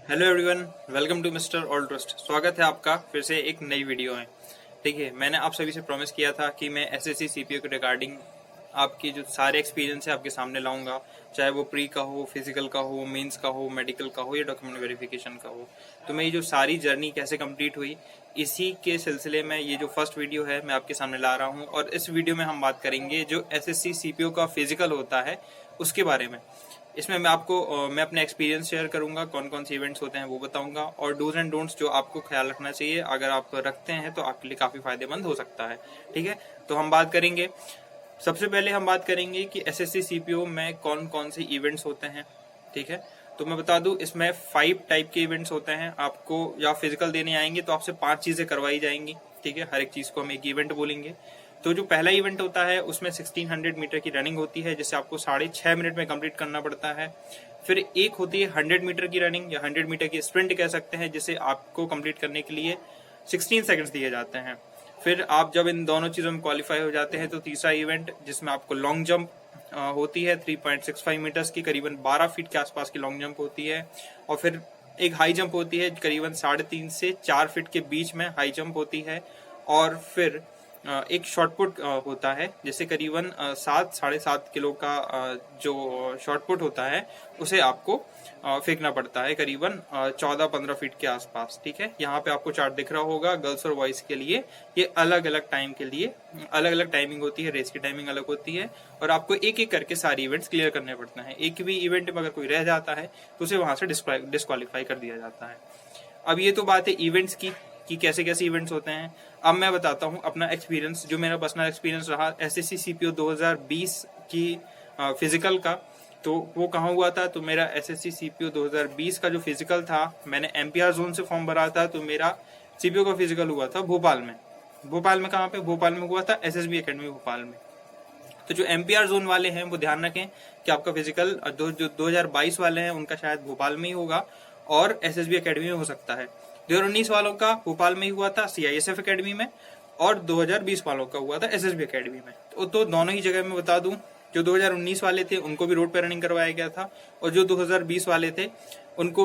Hello everyone, welcome to Mister All Trust. स्वागत है आपका फिर से एक नई वीडियो में। ठीक है, मैंने आप सभी से प्रॉमिस किया था कि मैं एसएससी सीपीओ के रिगार्डिंग आपकी जो सारे एक्सपीरियंस है आपके सामने लाऊंगा, चाहे वो प्री का हो, फिजिकल का हो, मेंस का हो, मेडिकल का हो या डॉक्यूमेंट वेरिफिकेशन का हो। तो मेरी जो सारी जर्नी कैसे कंप्लीट हुई, इसी के सिलसिले में ये जो फर्स्ट वीडियो है मैं आपके सामने ला रहा हूँ। और इस वीडियो में हम बात करेंगे जो एसएससी सीपीओ का फिजिकल होता है उसके बारे में। इसमें मैं अपने एक्सपीरियंस शेयर करूंगा, कौन कौन से इवेंट्स होते हैं वो बताऊंगा, और डूज एंड डोंट्स जो आपको ख्याल रखना चाहिए। अगर आप रखते हैं तो आपके लिए काफी फायदेमंद हो सकता है। ठीक है, तो हम बात करेंगे। सबसे पहले हम बात करेंगे कि एसएससी सीपीओ में कौन कौन से इवेंट्स होते हैं। ठीक है, तो मैं बता दूं, इसमें 5 टाइप के इवेंट्स होते हैं। आपको या फिजिकल देने आएंगे तो आपसे 5 चीजें करवाई जाएंगी। ठीक है, हर एक चीज को हम एक इवेंट बोलेंगे। तो जो पहला इवेंट होता है उसमें 1600 मीटर की रनिंग होती है, जिसे आपको 6.5 मिनट में कंप्लीट करना पड़ता है। फिर एक होती है 100 मीटर की रनिंग या 100 मीटर की स्प्रिंट कह सकते हैं, जिसे आपको कंप्लीट करने के लिए 16 सेकंड्स दिए जाते हैं। फिर आप जब इन दोनों चीजों में क्वालिफाई हो जाते हैं तो तीसरा इवेंट जिसमें आपको लॉन्ग जंप होती है 3.65 मीटर्स की, करीबन 12 फीट के आसपास की लॉन्ग जंप होती है। और फिर एक हाई जंप होती है, करीबन 3.5 से 4 फीट के बीच में हाई जंप होती है। और फिर एक शॉर्ट पुट होता है, जिसे करीबन 7-7.5 किलो का जो शॉर्ट पुट होता है उसे आपको फेंकना पड़ता है, करीबन 14-15 फीट के आसपास। ठीक है, यहाँ पे आपको चार्ट दिख रहा होगा। गर्ल्स और बॉयज के लिए ये अलग अलग टाइम के लिए अलग अलग टाइमिंग होती है, रेस की टाइमिंग अलग होती है, और आपको एक एक करके सारे इवेंट्स क्लियर करने पड़ते हैं। एक भी इवेंट में अगर कोई रह जाता है तो उसे वहां से डिस्क्वालीफाई कर दिया जाता है। अब ये तो बात है इवेंट्स की कि कैसे कैसे इवेंट्स होते हैं। अब मैं बताता हूँ अपना एक्सपीरियंस, जो मेरा पर्सनल एक्सपीरियंस रहा एसएससी सीपीओ 2020 की फिजिकल का। तो वो कहाँ हुआ था, तो मेरा एसएससी सीपीओ 2020 का जो फिजिकल था, मैंने एमपीआर जोन से फॉर्म भरा था। तो मेरा सीपीओ का फिजिकल हुआ था भोपाल में। भोपाल में कहाँ पे, भोपाल में हुआ था एसएसबी एकेडमी भोपाल में। तो जो एमपीआर जोन वाले हैं वो ध्यान रखें कि आपका फिजिकल जो 2022 वाले हैं उनका शायद भोपाल में ही होगा और एसएसबी एकेडमी में हो सकता है। 2019 वालों का भोपाल में ही हुआ था सीआईएसएफ एकेडमी में, और 2020 वालों का हुआ था एसएसबी एकेडमी में। तो दोनों ही जगह में बता दूं, जो 2019 वाले थे उनको भी रोड पे रनिंग करवाया गया था, और जो 2020 वाले थे हमको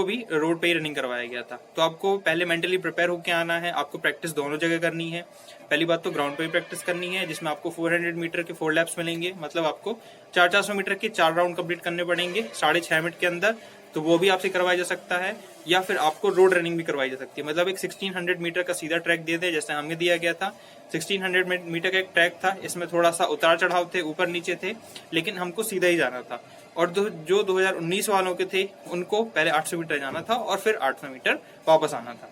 भी रोड पे ही रनिंग करवाया गया था। तो आपको पहले मेंटली प्रिपेयर होकर आना है। आपको प्रैक्टिस दोनों जगह करनी है। पहली बात तो ग्राउंड पे ही प्रैक्टिस करनी है, जिसमें आपको 400 मीटर के 4 लैप्स मिलेंगे। मतलब आपको 400 मीटर के 4 राउंड कंप्लीट करने पड़ेंगे 6.5 मिनट के अंदर। तो वो भी आपसे करवाया जा सकता है, या फिर आपको रोड रनिंग भी करवाई जा सकती है। मतलब एक 1600 मीटर का सीधा ट्रैक दे दे, जैसे हमें दिया गया था। 1600 मीटर का एक ट्रैक था, इसमें थोड़ा सा उतार चढ़ाव थे, ऊपर नीचे थे, लेकिन हमको सीधा ही जाना था। और जो 2019 वालों के थे उनको पहले 800 मीटर जाना था और फिर 800 मीटर वापस आना था।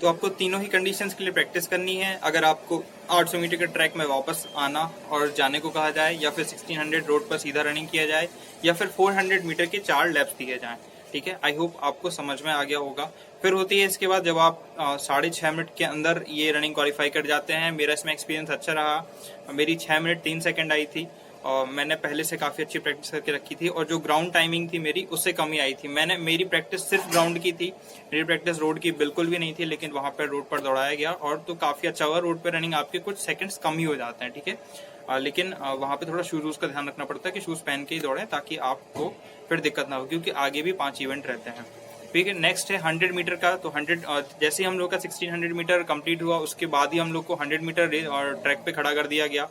तो आपको तीनों ही कंडीशंस के लिए प्रैक्टिस करनी है। अगर आपको 800 मीटर के ट्रैक में वापस आना और जाने को कहा जाए, या फिर 1600 रोड पर सीधा रनिंग किया जाए, या फिर 400 मीटर के 4 लैप्स दिए जाएं। ठीक है, आई होप आपको समझ में आ गया होगा। फिर होती है इसके बाद जब आप 6.5 मिनट के अंदर ये रनिंग क्वालिफाई कर जाते हैं। मेरा इसमें एक्सपीरियंस अच्छा रहा, मेरी 6 मिनट 3 सेकंड आई थी, और मैंने पहले से काफी अच्छी प्रैक्टिस करके रखी थी। और जो ग्राउंड टाइमिंग थी मेरी उससे कम ही आई थी। मेरी प्रैक्टिस सिर्फ ग्राउंड की थी, मेरी प्रैक्टिस रोड की बिल्कुल भी नहीं थी, लेकिन वहां पर रोड पर दौड़ाया गया और तो काफी अच्छा हुआ। रोड पर रनिंग आपके कुछ सेकंड्स कम ही हो जाते हैं। ठीक है, लेकिन वहां पे थोड़ा शूज का ध्यान रखना पड़ता है कि शूज पहन के ही दौड़े, ताकि आपको फिर दिक्कत ना हो, क्योंकि आगे भी 5 इवेंट रहते हैं। ठीक है, नेक्स्ट है 100 मीटर का। तो 100 जैसे ही हम लोग का 1600 मीटर कंप्लीट हुआ, उसके बाद ही हम लोग को 100 मीटर और ट्रैक पे खड़ा कर दिया गया।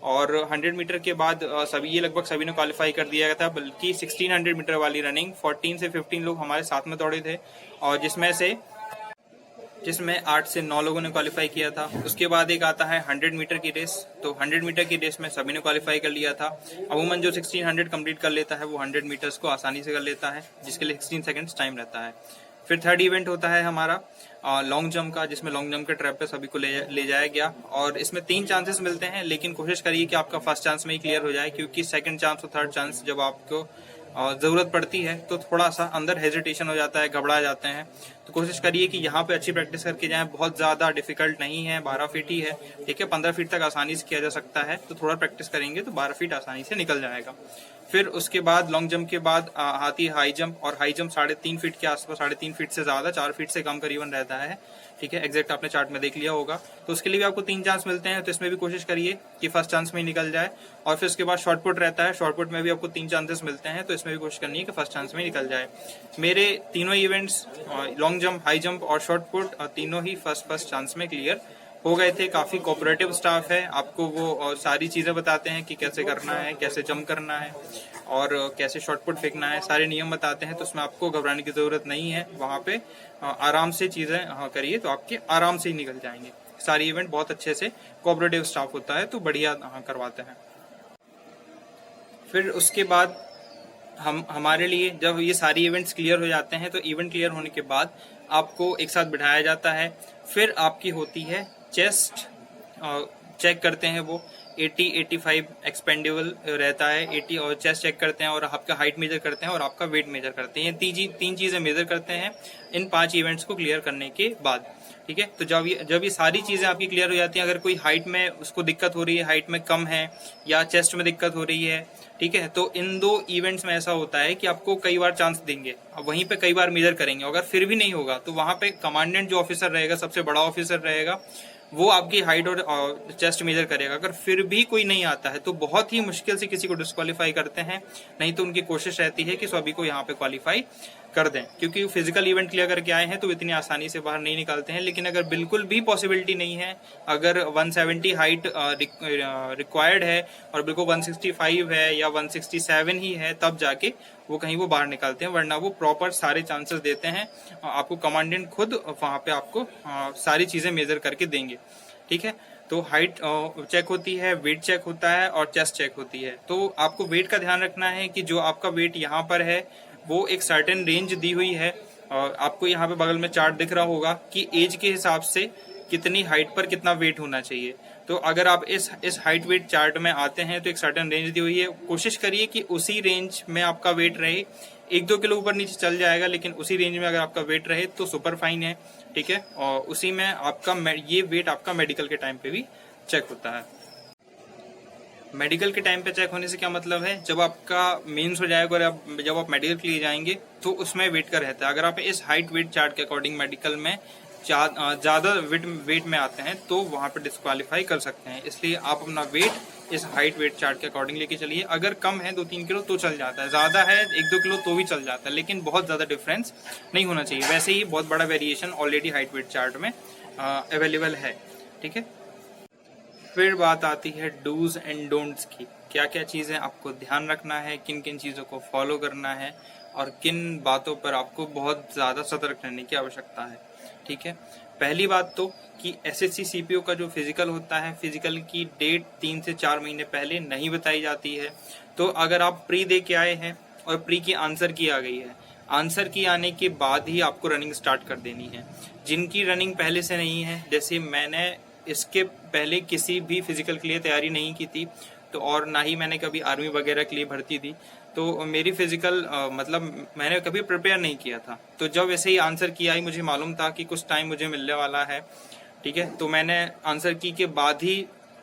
और 100 मीटर के बाद लगभग सभी ने क्वालिफाई कर दिया गया था। बल्कि 1600 मीटर वाली रनिंग 14 से 15 लोग हमारे साथ में दौड़े थे, और जिसमें 8 से 9 लोगों ने क्वालिफाई किया था। उसके बाद एक आता है 100 मीटर की रेस। तो 100 मीटर की रेस में सभी ने क्वालिफाई कर लिया था। अमूमन जो 1600 कंप्लीट कर लेता है वो 100 मीटर्स को आसानी से कर लेता है, जिसके लिए 16 सेकंड्स टाइम रहता है। फिर थर्ड इवेंट होता है हमारा लॉन्ग जंप का, जिसमें लॉन्ग जंप के ट्रैप पे सभी को ले जाया गया। और इसमें 3 चांसेस मिलते हैं, लेकिन कोशिश करिए कि आपका फर्स्ट चांस में ही क्लियर हो जाए, क्योंकि सेकंड चांस और थर्ड चांस जब आपको जरूरत पड़ती है तो थोड़ा सा अंदर हेजिटेशन हो जाता है, घबरा जाते हैं। तो कोशिश करिए कि यहाँ पे अच्छी प्रैक्टिस करके जाएं। बहुत ज्यादा डिफिकल्ट नहीं है, 12 फीट ही है। ठीक है, 15 फीट तक आसानी से किया जा सकता है, तो थोड़ा प्रैक्टिस करेंगे तो 12 फीट आसानी से निकल जाएगा। फिर उसके बाद लॉन्ग जंप के बाद आती है हाई जंप, और हाई जंप 3.5 फीट के आसपास, 3.5 फीट से ज्यादा, 4 फीट से कम करीबन रहता है। ठीक है, एग्जैक्ट आपने चार्ट में देख लिया होगा। तो उसके लिए भी आपको 3 चांस मिलते हैं, तो इसमें भी कोशिश करिए कि फर्स्ट चांस में ही निकल जाए। और फिर उसके बाद शॉर्ट पुट रहता है, शॉर्ट पुट में भी आपको 3 चांसेस मिलते हैं, तो इसमें भी कोशिश करनी है कि फर्स्ट चांस में निकल जाए। मेरे तीनों events, long jump, high jump और शॉर्ट पुट, तीनों ही फर्स्ट चांस में क्लियर हो गए थे। काफी कोऑपरेटिव स्टाफ है, आपको वो सारी चीजें बताते हैं कि कैसे करना है, कैसे जंप करना है और कैसे शॉर्ट पुट फेंकना है, सारे नियम बताते हैं। तो उसमें आपको घबराने की जरूरत नहीं है। वहां पे आराम से चीजें करिए तो आपके आराम से ही निकल जाएंगे। सारी इवेंट बहुत अच्छे से कोऑपरेटिव स्टाफ होता है, तो बढ़िया करवाते हैं। फिर उसके बाद हमारे लिए जब ये सारी इवेंट्स क्लियर हो जाते हैं, तो इवेंट क्लियर होने के बाद आपको एक साथ बिठाया जाता है। फिर आपकी होती है चेस्ट चेक करते हैं, वो 80-85 एक्सपेंडेबल रहता है, 80, और चेस्ट चेक करते हैं और आपका हाइट मेजर करते हैं और आपका वेट मेजर करते हैं। तीन चीजें मेजर करते हैं इन 5 इवेंट्स को क्लियर करने के बाद। ठीक है, तो जब ये सारी चीजें आपकी क्लियर हो जाती हैं, अगर कोई हाइट में उसको दिक्कत हो रही है, हाइट में कम है या चेस्ट में दिक्कत हो रही है, ठीक है, तो इन 2 इवेंट्स में ऐसा होता है कि आपको कई बार चांस देंगे, अब वहीं पे कई बार मेजर करेंगे। अगर फिर भी नहीं होगा तो वहां पे कमांडेंट जो ऑफिसर रहेगा, सबसे बड़ा ऑफिसर रहेगा, वो आपकी हाइट और चेस्ट मेजर करेगा। अगर फिर भी कोई नहीं आता है तो बहुत ही मुश्किल से किसी को डिस्क्वालीफाई करते हैं, नहीं तो उनकी कोशिश रहती है कि सभी को यहाँ पे क्वालिफाई कर दें, क्योंकि फिजिकल इवेंट क्लियर करके आए हैं तो इतनी आसानी से बाहर नहीं निकालते हैं। लेकिन अगर बिल्कुल भी पॉसिबिलिटी नहीं है, अगर 170 हाइट रिक्वायर्ड है और बिल्कुल 165 है या 167 ही है, तब जाके वो कहीं वो बाहर निकालते हैं, वरना वो प्रॉपर सारे चांसेस देते हैं। आपको कमांडेंट खुद वहां पे आपको सारी चीजें मेजर करके देंगे। ठीक है, तो हाइट चेक होती है, वेट चेक होता है और चेस्ट चेक होती है। तो आपको वेट का ध्यान रखना है कि जो आपका वेट यहाँ पर है वो एक सर्टेन रेंज दी हुई है, और आपको यहाँ पे बगल में चार्ट दिख रहा होगा कि एज के हिसाब से कितनी हाइट पर कितना वेट होना चाहिए। तो अगर आप इस हाइट वेट चार्ट में आते हैं तो एक सर्टेन रेंज दी हुई है, कोशिश करिए कि उसी रेंज में आपका वेट रहे। 1-2 किलो ऊपर नीचे चल जाएगा, लेकिन उसी रेंज में अगर आपका वेट रहे तो सुपर फाइन है। ठीक है, और उसी में आपका ये वेट आपका मेडिकल के टाइम पे भी चेक होता है। मेडिकल के टाइम पे चेक होने से क्या मतलब है, जब आपका मेंस हो जाएगा और जब आप मेडिकल के लिए जाएंगे तो उसमें वेट का रहता है। अगर आप इस हाइट वेट चार्ट के अकॉर्डिंग मेडिकल में ज्यादा वेट में आते हैं तो वहां पे डिस्क्वालीफाई कर सकते हैं। इसलिए आप अपना वेट इस हाइट वेट चार्ट के अकॉर्डिंग लेके चलिए। अगर कम है 2-3 किलो तो चल जाता है, ज्यादा है 1-2 किलो तो भी चल जाता है, लेकिन बहुत ज्यादा डिफरेंस नहीं होना चाहिए। वैसे ही बहुत बड़ा variation already height weight chart में अवेलेबल है। ठीक है, फिर बात आती है डूज एंड डोंट्स की। क्या क्या चीजें आपको ध्यान रखना है, किन किन चीजों को फॉलो करना है और किन बातों पर आपको बहुत ज्यादा सतर्क रहने की आवश्यकता है। ठीक है, पहली बात तो कि एसएससी सीपीओ का जो फिजिकल होता है, फिजिकल की डेट 3 से 4 महीने पहले नहीं बताई जाती है। तो अगर आप प्री दे के आए हैं और प्री की आंसर की आ गई है, आंसर की आने के बाद ही आपको रनिंग स्टार्ट कर देनी है। जिनकी रनिंग पहले से नहीं है, जैसे मैंने इसके पहले किसी भी फिजिकल के लिए तैयारी नहीं की थी, तो और ना ही मैंने कभी आर्मी वगैरह के लिए भर्ती दी, तो मेरी फिजिकल मतलब मैंने कभी प्रिपेयर नहीं किया था। तो जब वैसे ही आंसर की आई, मुझे मालूम था कि कुछ टाइम मुझे मिलने वाला है। ठीक है, तो मैंने आंसर की के बाद ही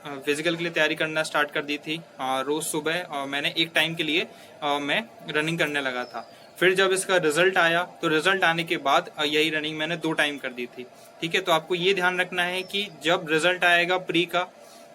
फिजिकल के लिए तैयारी करना स्टार्ट कर दी थी। रोज सुबह मैंने एक टाइम के लिए मैं रनिंग करने लगा था। फिर जब इसका रिजल्ट आया तो रिजल्ट आने के बाद यही रनिंग मैंने 2 टाइम कर दी थी। ठीक है, तो आपको ये ध्यान रखना है कि जब रिजल्ट आएगा प्री का,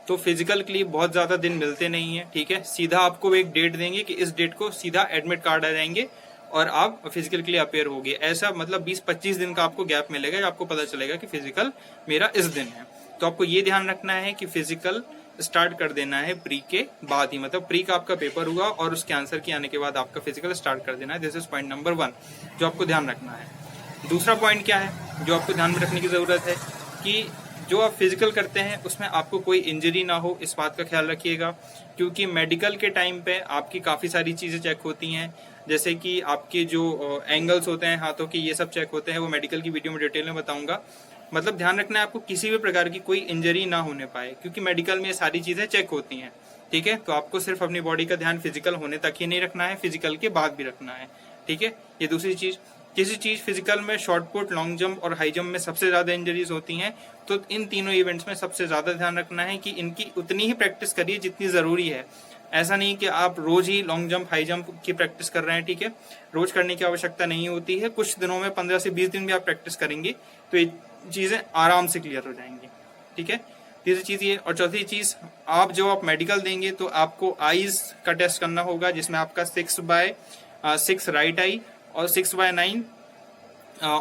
तो फिजिकल के लिए बहुत ज्यादा दिन मिलते नहीं है। ठीक है, सीधा आपको एक डेट देंगे कि इस डेट को सीधा एडमिट कार्ड आ जाएंगे और आप फिजिकल के लिए अपेयर होगे। ऐसा मतलब 20-25 दिन का आपको गैप मिलेगा, आपको पता चलेगा कि फिजिकल मेरा इस दिन है। तो आपको ये ध्यान रखना है कि फिजिकल स्टार्ट कर देना है प्री के बाद ही, मतलब प्री का आपका पेपर हुआ और उसके आंसर के आने के बाद आपका फिजिकल स्टार्ट कर देना है। दिस इज पॉइंट नंबर 1 जो आपको ध्यान रखना है। दूसरा पॉइंट क्या है जो आपको ध्यान में रखने की जरूरत है कि जो आप फिजिकल करते हैं उसमें आपको कोई इंजरी ना हो, इस बात का ख्याल रखिएगा। क्योंकि मेडिकल के टाइम पे आपकी काफी सारी चीजें चेक होती हैं, जैसे कि आपके जो एंगल्स होते हैं हाथों के, ये सब चेक होते हैं। वो मेडिकल की वीडियो में डिटेल में बताऊंगा। मतलब ध्यान रखना है आपको किसी भी प्रकार की कोई इंजरी ना होने पाए, क्योंकि मेडिकल में ये सारी चीजें चेक होती हैं। ठीक है, तो आपको सिर्फ अपनी बॉडी का ध्यान फिजिकल होने तक ही नहीं रखना है, फिजिकल के बाद भी रखना है। ठीक है, ये दूसरी चीज। किसी चीज फिजिकल में शॉर्ट पुट, लॉन्ग जंप और हाई जंप में सबसे ज्यादा इंजरीज होती हैं, तो इन तीनों इवेंट्स में सबसे ज्यादा ध्यान रखना है कि इनकी उतनी ही प्रैक्टिस करिए जितनी जरूरी है। ऐसा नहीं कि आप रोज ही लॉन्ग जंप हाई जंप की प्रैक्टिस कर रहे हैं, ठीक है। रोज करने की आवश्यकता नहीं होती है, कुछ दिनों में 15 से 20 दिन भी आप प्रैक्टिस करेंगे तो ये चीजें आराम से क्लियर हो जाएंगी, ठीक है। तीसरी चीज ये। और चौथी चीज, आप मेडिकल देंगे तो आपको आईज का टेस्ट करना होगा, जिसमें आपका 6/6 राइट आई और 6/9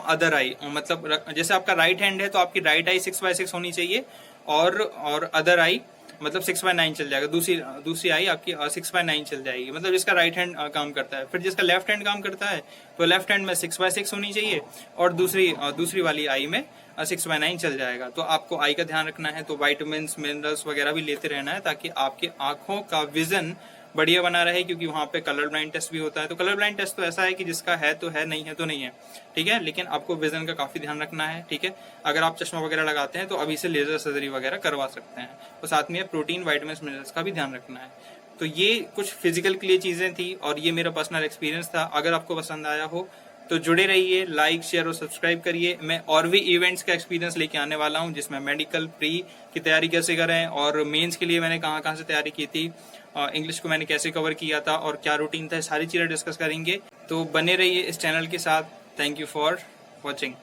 अदर आई। मतलब जैसे आपका राइट हैंड है तो आपकी राइट आई 6/6 होनी चाहिए और अदर आई मतलब 6/9 चल जाएगा। दूसरी आई आपकी 6/9 चल जाएगी, मतलब जिसका राइट हैंड काम करता है। फिर जिसका लेफ्ट हैंड काम करता है तो लेफ्ट हैंड में 6/6 होनी चाहिए और दूसरी वाली आई में 6/9 चल जाएगा। तो आपको आई का ध्यान रखना है, तो वाइटामिन मिनरल्स वगैरह भी लेते रहना है ताकि आपकी आंखों का विजन बढ़िया बना रहे, क्योंकि वहां पे कलर ब्लाइंड टेस्ट भी होता है। तो कलर ब्लाइंड टेस्ट तो ऐसा है कि जिसका है तो है, नहीं है तो नहीं है, ठीक है। लेकिन आपको विजन का काफी ध्यान रखना है, ठीक है। अगर आप चश्मा वगैरह लगाते हैं तो अभी से लेजर सर्जरी वगैरह करवा सकते हैं। और साथ में प्रोटीन वाइटामिन मिनरल्स का भी ध्यान रखना है। तो ये कुछ फिजिकल के लिए चीजें थी और ये मेरा पर्सनल एक्सपीरियंस था। अगर आपको पसंद आया हो तो जुड़े रहिए, लाइक शेयर और सब्सक्राइब करिए। मैं और भी इवेंट्स का एक्सपीरियंस लेके आने वाला हूँ, जिसमें मेडिकल प्री की तैयारी कैसे करें और मेंस के लिए मैंने कहाँ से तैयारी की थी, इंग्लिश को मैंने कैसे कवर किया था और क्या रूटीन था, सारी चीजें डिस्कस करेंगे। तो बने रहिए इस चैनल के साथ। Thank you for watching.